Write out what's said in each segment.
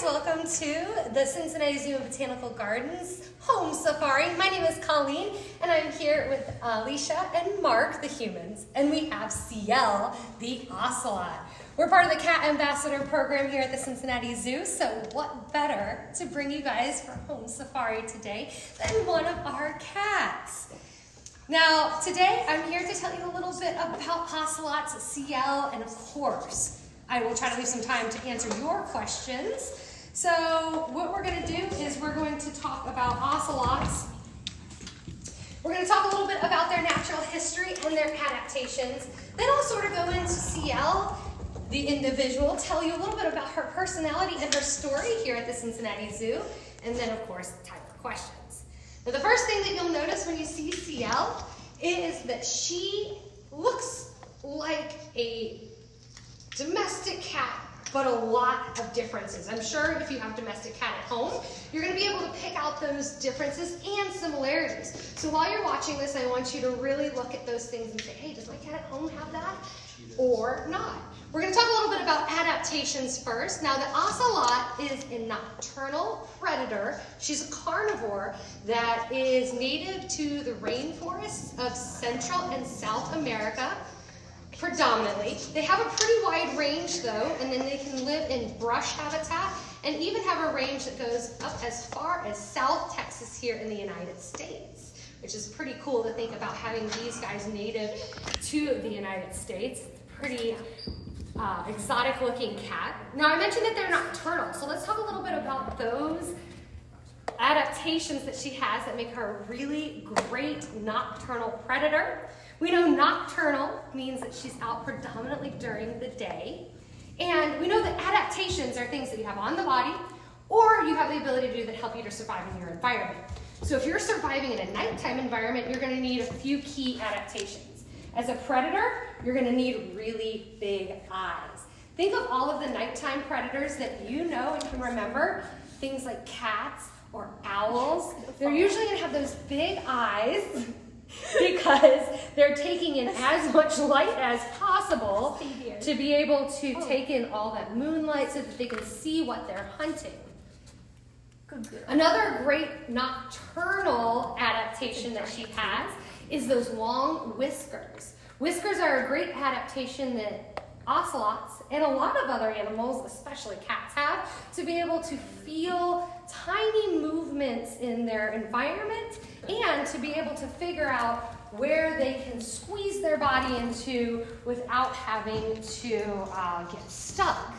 welcome to the Cincinnati Zoo and Botanical Gardens home safari. My name is Colleen, and I'm here with Alicia and Mark, the humans, and we have Sihil, the Ocelot. We're part of the Cat Ambassador program here at the Cincinnati Zoo, so what better to bring you guys for home safari today than one of our cats. Now, today I'm here to tell you a little bit about Ocelots, Sihil, and of course, I will try to leave some time to answer your questions. So what we're going to do is we're going to talk about ocelots. We're going to talk a little bit about their natural history and their adaptations. Then I'll sort of go into Sihil, the individual, tell you a little bit about her personality and her story here at the Cincinnati Zoo, and then of course time for questions. Now the first thing that you'll notice when you see Sihil is that she looks like a domestic cat, but a lot of differences. I'm sure if you have domestic cat at home, you're going to be able to pick out those differences and similarities. So while you're watching this, I want you to really look at those things and say, hey, does my cat at home have that or not? We're going to talk a little bit about adaptations first. Now, the ocelot is a nocturnal predator. She's a carnivore that is native to the rainforests of Central and South America. Predominantly. They have a pretty wide range though, and then they can live in brush habitat and even have a range that goes up as far as South Texas here in the United States, which is pretty cool to think about having these guys native to the United States. Pretty exotic looking cat. Now I mentioned that they're nocturnal, so let's talk a little bit about those adaptations that she has that make her a really great nocturnal predator. We know nocturnal means that she's out predominantly during the day. And we know that adaptations are things that you have on the body or you have the ability to do that help you to survive in your environment. So if you're surviving in a nighttime environment, you're going to need a few key adaptations. As a predator, you're going to need really big eyes. Think of all of the nighttime predators that you know and can remember, things like cats or owls. They're usually going to have those big eyes because they're taking in as much light as possible to be able to take in all that moonlight so that they can see what they're hunting. Another great nocturnal adaptation that she has is those long whiskers. Whiskers are a great adaptation that ocelots and a lot of other animals, especially cats, have to be able to feel tiny movements in their environment and to be able to figure out where they can squeeze their body into without having to get stuck.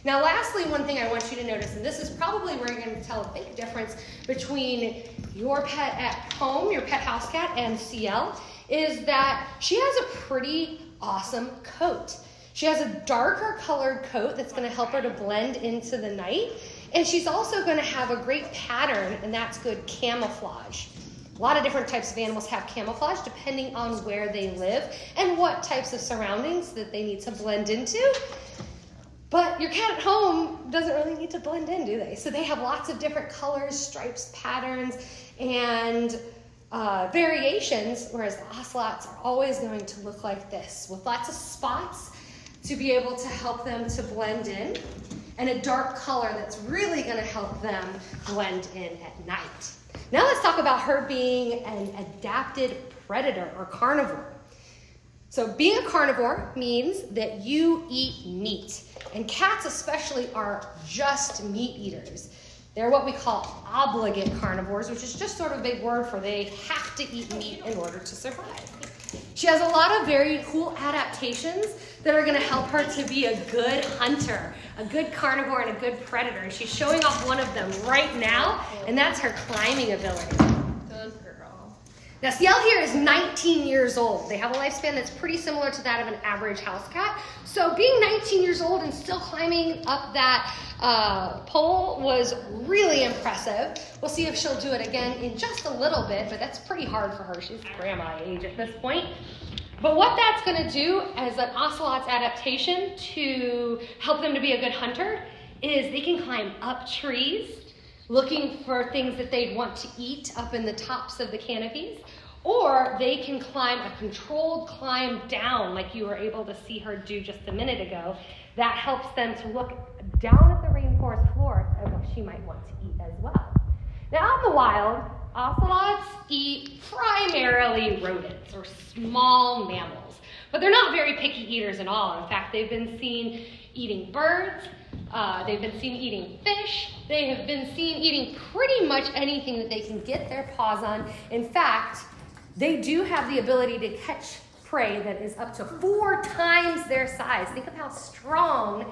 Now lastly, one thing I want you to notice, and this is probably where you're going to tell a big difference between your pet at home, your pet house cat, and Sihil, is that she has a pretty awesome coat. She has a darker colored coat that's going to help her to blend into the night. And she's also going to have a great pattern, and that's good camouflage. A lot of different types of animals have camouflage depending on where they live and what types of surroundings that they need to blend into. But your cat at home doesn't really need to blend in, do they? So they have lots of different colors, stripes, patterns, and variations, whereas the ocelots are always going to look like this with lots of spots to be able to help them to blend in, and a dark color that's really going to help them blend in at night. Now let's talk about her being an adapted predator or carnivore. So being a carnivore means that you eat meat, and cats especially are just meat eaters. They're what we call obligate carnivores, which is just sort of a big word for they have to eat meat in order to survive. She has a lot of very cool adaptations that are going to help her to be a good hunter, a good carnivore, and a good predator. And she's showing off one of them right now, and that's her climbing ability. Good girl. Now, Sihil here is 19 years old. They have a lifespan that's pretty similar to that of an average house cat. So being 19 years old and still climbing up that pole was really impressive. We'll see if she'll do it again in just a little bit, but that's pretty hard for her. She's grandma age at this point. But what that's going to do as an ocelot's adaptation to help them to be a good hunter is they can climb up trees, looking for things that they'd want to eat up in the tops of the canopies, or they can climb a controlled climb down like you were able to see her do just a minute ago. That helps them to look down at the rainforest forth of what she might want to eat as well. Now, out in the wild, ocelots eat primarily rodents or small mammals, but they're not very picky eaters at all. In fact, they've been seen eating birds, they've been seen eating fish, they have been seen eating pretty much anything that they can get their paws on. In fact, they do have the ability to catch prey that is up to 4 times their size. Think of how strong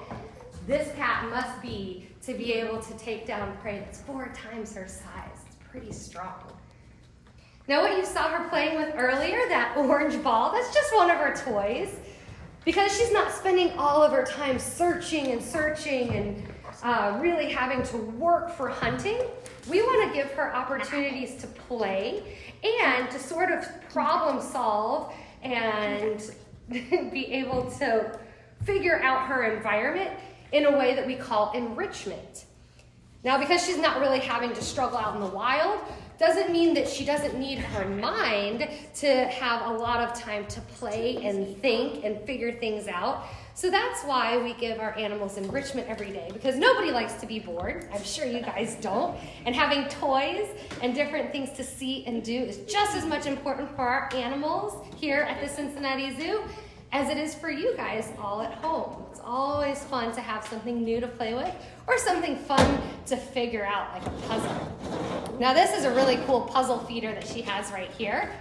this cat must be to be able to take down prey that's 4 times her size. It's pretty strong. Now, what you saw her playing with earlier, that orange ball, that's just one of her toys. Because she's not spending all of her time searching and really having to work for hunting, we want to give her opportunities to play and to sort of problem solve and be able to figure out her environment in a way that we call enrichment. Now, because she's not really having to struggle out in the wild, doesn't mean that she doesn't need her mind to have a lot of time to play and think and figure things out. So that's why we give our animals enrichment every day, because nobody likes to be bored. I'm sure you guys don't. And having toys and different things to see and do is just as much important for our animals here at the Cincinnati Zoo as it is for you guys all at home. It's always fun to have something new to play with or something fun to figure out, like a puzzle. Now, this is a really cool puzzle feeder that she has right here.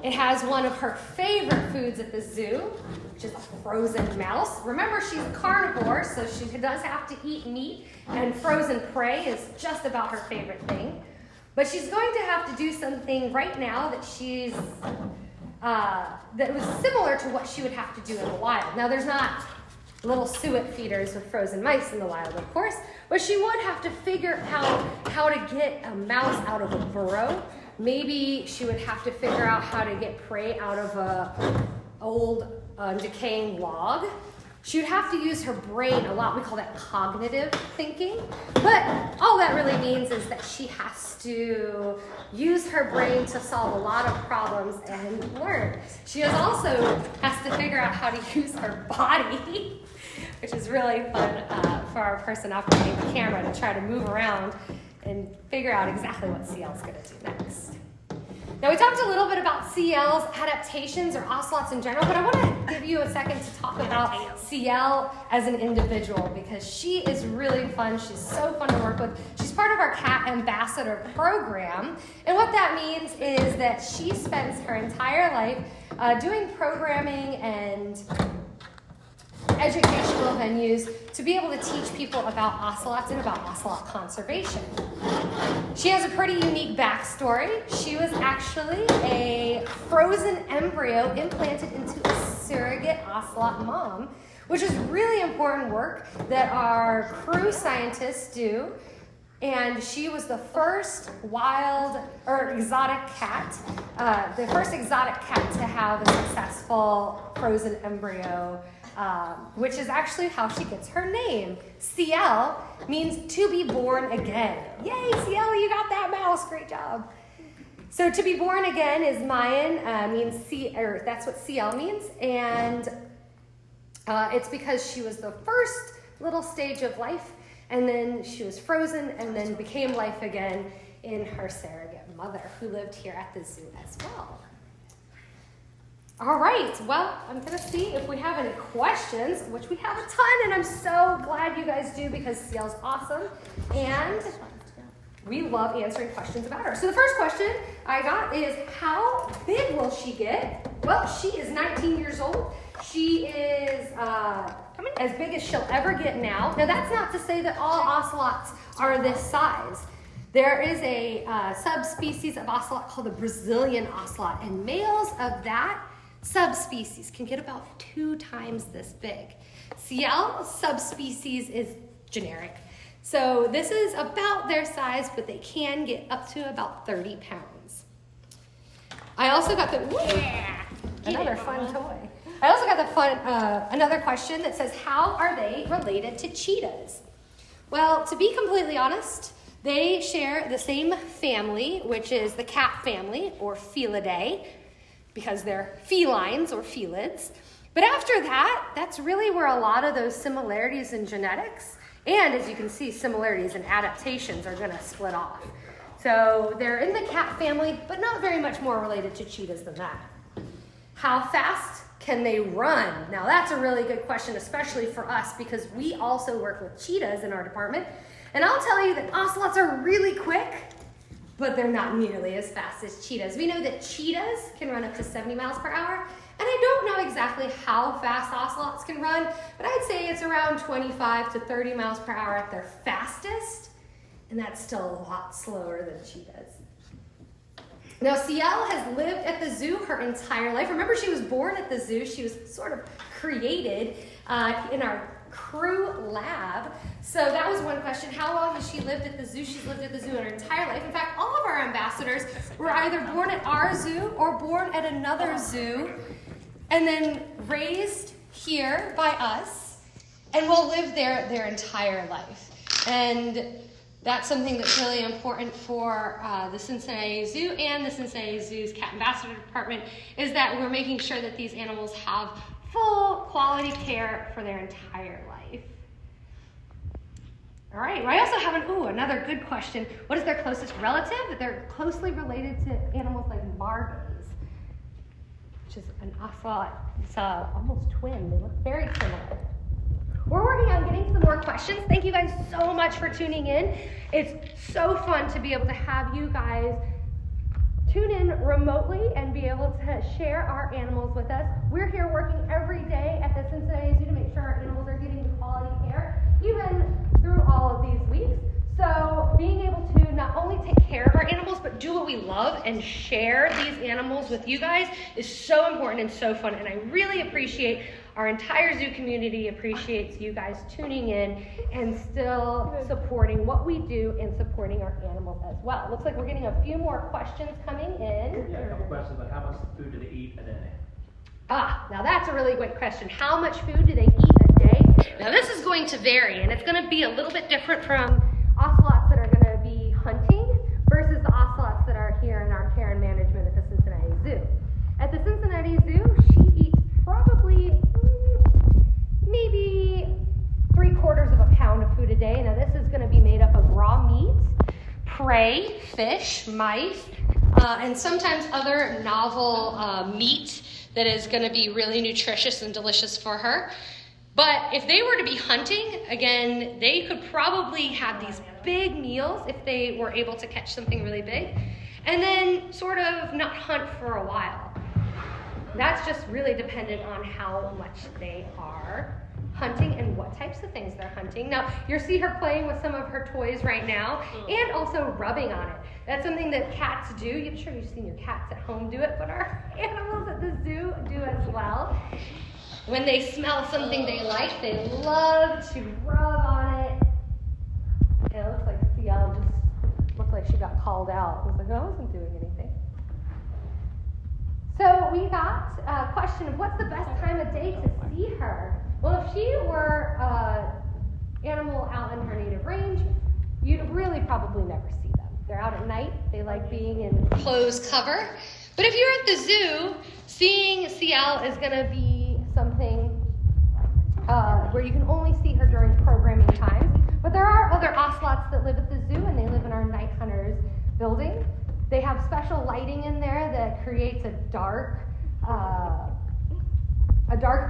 It has one of her favorite foods at the zoo, which is a frozen mouse. Remember, she's a carnivore, so she does have to eat meat, and frozen prey is just about her favorite thing. But she's going to have to do something right now that was similar to what she would have to do in the wild. Now, there's not little suet feeders with frozen mice in the wild, of course, but she would have to figure out how to get a mouse out of a burrow. Maybe she would have to figure out how to get prey out of a old decaying log. She would have to use her brain a lot. We call that cognitive thinking. But all that really means is that she has to use her brain to solve a lot of problems and learn. She also has to figure out how to use her body, which is really fun for our person operating the camera to try to move around and figure out exactly what CL's going to do next. Now, we talked a little bit about CL's adaptations or ocelots in general, but I want to give you a second to talk about CL as an individual because she is really fun. She's so fun to work with. She's part of our Cat Ambassador program, and what that means is that she spends her entire life doing programming and educational venues to be able to teach people about ocelots and about ocelot conservation. She has a pretty unique backstory. She was actually a frozen embryo implanted into a surrogate ocelot mom, which is really important work that our crew scientists do. And she was the first exotic cat, the first exotic cat to have a successful frozen embryo, which is actually how she gets her name. CL means to be born again. Yay, CL, you got that mouse. Great job. So to be born again is Mayan, that's what CL means. And it's because she was the first little stage of life, and then she was frozen and then became life again in her surrogate mother, who lived here at the zoo as well. All right, well, I'm going to see if we have any questions, which we have a ton, and I'm so glad you guys do because CL's awesome, and we love answering questions about her. So the first question I got is, how big will she get? Well, she is 19 years old. She is as big as she'll ever get now. Now, that's not to say that all ocelots are this size. There is a subspecies of ocelot called the Brazilian ocelot, and males of that subspecies can get about 2 times this big. CL subspecies is generic. So this is about their size, but they can get up to about 30 pounds. I also got another fun toy. I also got another question that says, how are they related to cheetahs? Well, to be completely honest, they share the same family, which is the cat family, or Felidae, because they're felines or felids. But after that, that's really where a lot of those similarities in genetics And as you can see, similarities and adaptations are going to split off. So they're in the cat family, but not very much more related to cheetahs than that. How fast can they run? Now that's a really good question, especially for us, because we also work with cheetahs in our department. And I'll tell you that ocelots are really quick, but they're not nearly as fast as cheetahs. We know that cheetahs can run up to 70 miles per hour, and I don't know exactly how fast ocelots can run, but I'd say it's around 25 to 30 miles per hour at their fastest, and that's still a lot slower than cheetahs. Now, Sihil has lived at the zoo her entire life. Remember, she was born at the zoo. She was sort of created in our crew lab. So that was one question. How long has she lived at the zoo? She's lived at the zoo her entire life. In fact, all of our ambassadors were either born at our zoo or born at another zoo and then raised here by us and will live there their entire life. And that's something that's really important for the Cincinnati Zoo and the Cincinnati Zoo's Cat Ambassador Department, is that we're making sure that these animals have full quality care for their entire life. All right, well, I also have another good question. What is their closest relative? They're closely related to animals like margins, which is an ocelot. It's almost twin. They look very similar. We're working on getting some more questions. Thank you guys so much for tuning in. It's so fun to be able to have you guys tune in remotely and be able to share our animals with us. We're here working every day at the Cincinnati Zoo to make sure our animals are getting the quality care, even through all of these weeks. So being able to not only take care of our animals, but do what we love and share these animals with you guys is so important and so fun. And I really appreciate our entire zoo community appreciates you guys tuning in and still supporting what we do and supporting our animals as well. Looks like we're getting a few more questions coming in. Yeah, a couple questions about how much food do they eat a day? Now that's a really good question. How much food do they eat a day? Now this is going to vary, and it's going to be a little bit different from ocelots that are going to be hunting versus the ocelots that are here in our care and management at the Cincinnati Zoo. At the Cincinnati Zoo, she eats probably maybe 3/4 of a pound of food a day. Now this is going to be made up of raw meat, prey, fish, mice, and sometimes other novel meat that is going to be really nutritious and delicious for her. But if they were to be hunting, again, they could probably have these big meals if they were able to catch something really big, and then sort of not hunt for a while. That's just really dependent on how much they are hunting and what types of things they're hunting. Now, you'll see her playing with some of her toys right now and also rubbing on it. That's something that cats do. I'm sure you've seen your cats at home do it, but our animals at the zoo do as well. When they smell something they like, they love to rub on it. And it looks like Sihil just looked like she got called out. I was like, I wasn't doing anything. So we got a question of what's the best time of day to see her? Well, if she were an animal out in her native range, you'd really probably never see them. They're out at night. They like being in closed cover. But if you're at the zoo, seeing Sihil is going to be something where you can only see her during programming times. But there are other ocelots that live at the zoo, and they live in our Night Hunters building. They have special lighting in there that creates a dark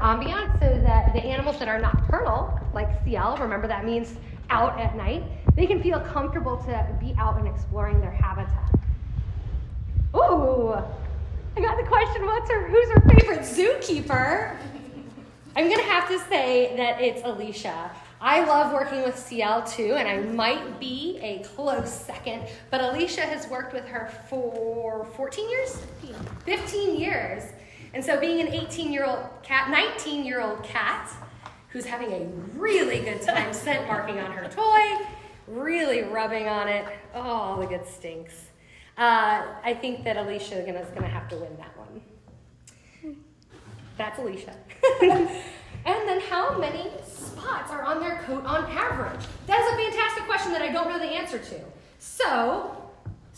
ambiance so that the animals that are nocturnal, like Sihil, remember that means out at night, they can feel comfortable to be out and exploring their habitat. Ooh, I got the question, who's her favorite zookeeper? I'm going to have to say that it's Alicia. I love working with Sihil too, and I might be a close second, but Alicia has worked with her for 14 years? 15 years. And so being an 19-year-old cat who's having a really good time scent marking on her toy, really rubbing on it, oh, the good stinks. I think that Alicia is going to have to win that one. That's Alicia. And then how many spots are on their coat on average? That is a fantastic question that I don't know the answer to. So,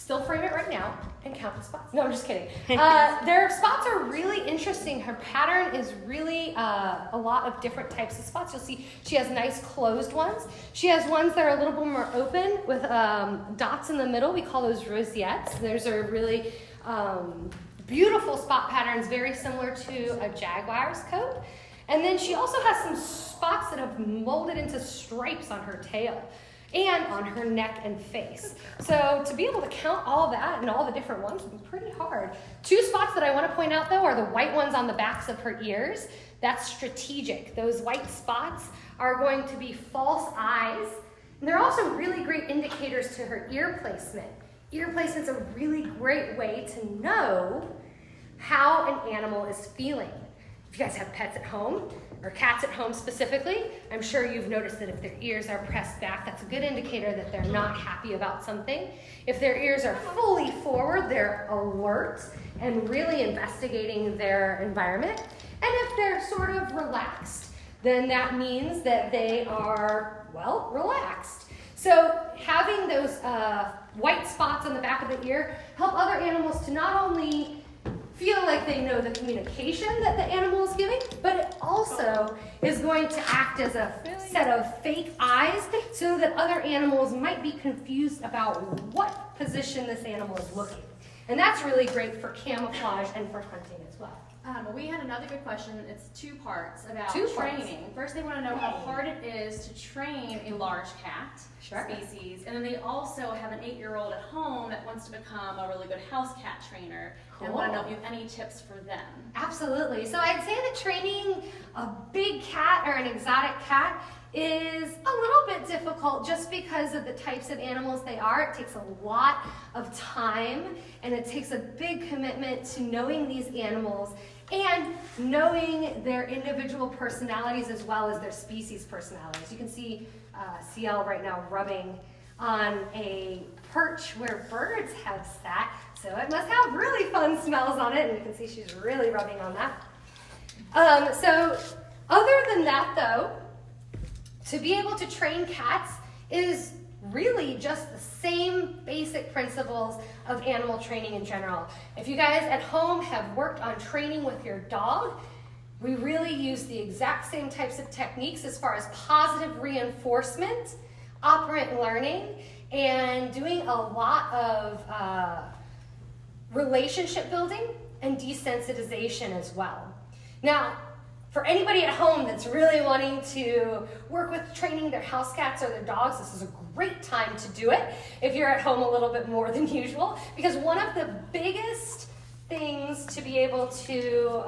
still frame it right now and count the spots. No, I'm just kidding. Their spots are really interesting. Her pattern is really a lot of different types of spots. You'll see she has nice closed ones. She has ones that are a little bit more open with dots in the middle. We call those rosettes. Those are really beautiful spot patterns, very similar to a jaguar's coat. And then she also has some spots that have molded into stripes on her tail and on her neck and face. So to be able to count all that and all the different ones would be pretty hard. Two spots that I want to point out, though, are the white ones on the backs of her ears. That's strategic. Those white spots are going to be false eyes. And they're also really great indicators to her ear placement. Ear placement's a really great way to know how an animal is feeling. If you guys have pets at home, or cats at home specifically, I'm sure you've noticed that if their ears are pressed back, that's a good indicator that they're not happy about something. If their ears are fully forward, they're alert and really investigating their environment. And if they're sort of relaxed, then that means that they are, well, relaxed. So having those white spots on the back of the ear help other animals to not only feel like they know the communication that the animal is giving, but it also is going to act as a set of fake eyes so that other animals might be confused about what position this animal is looking. And that's really great for camouflage and for hunting as well. We had another good question. It's two parts about Two training. parts. First, they want to know how hard it is to train a large cat species. And then they also have an 8-year-old at home that wants to become a really good house cat trainer. Cool. And want to know if you have any tips for them. Absolutely. So I'd say that training a big cat or an exotic cat is a little bit difficult just because of the types of animals they are. It takes a lot of time and it takes a big commitment to knowing these animals and knowing their individual personalities as well as their species personalities. You can see Sihil right now rubbing on a perch where birds have sat, so it must have really fun smells on it, and you can see she's really rubbing on that. So other than that though, to be able to train cats is really just the same basic principles of animal training in general. If you guys at home have worked on training with your dog, we really use the exact same types of techniques as far as positive reinforcement, operant learning, and doing a lot of relationship building and desensitization as well. Now, for anybody at home that's really wanting to work with training their house cats or their dogs, this is a great time to do it if you're at home a little bit more than usual, because one of the biggest things to be able to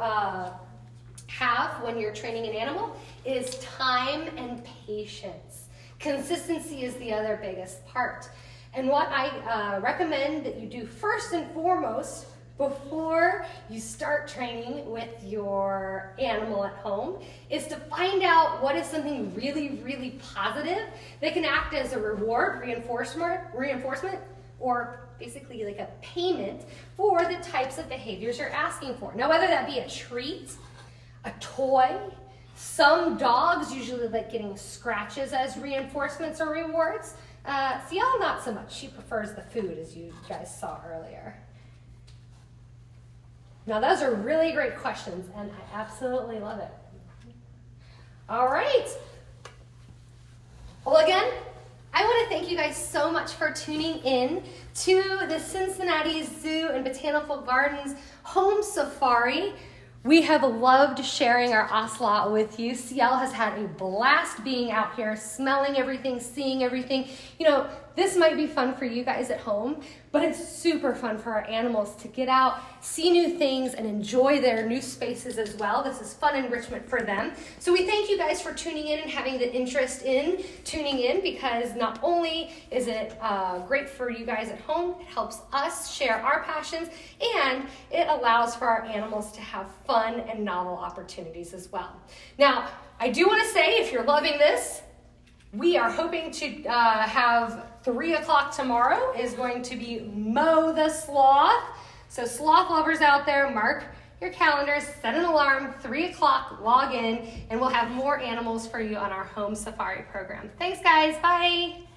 have when you're training an animal is time and patience. Consistency is the other biggest part. And what I recommend that you do first and foremost before you start training with your animal at home is to find out what is something really, really positive that can act as a reward, reinforcement, or basically like a payment for the types of behaviors you're asking for. Now, whether that be a treat, a toy, some dogs usually like getting scratches as reinforcements or rewards. Sihil, not so much. She prefers the food, as you guys saw earlier. Now, those are really great questions, and I absolutely love it. All right. Well, again, I want to thank you guys so much for tuning in to the Cincinnati Zoo and Botanical Gardens Home Safari. We have loved sharing our Ocelot with you. Sihil has had a blast being out here, smelling everything, seeing everything. You know, this might be fun for you guys at home, but it's super fun for our animals to get out, see new things, and enjoy their new spaces as well. This is fun enrichment for them. So we thank you guys for tuning in and having the interest in tuning in, because not only is it great for you guys at home, it helps us share our passions, and it allows for our animals to have fun and novel opportunities as well. Now, I do want to say, if you're loving this, we are hoping to have 3 o'clock tomorrow is going to be Mow the Sloth. So sloth lovers out there, mark your calendars, set an alarm, 3 o'clock, log in, and we'll have more animals for you on our home safari program. Thanks, guys. Bye.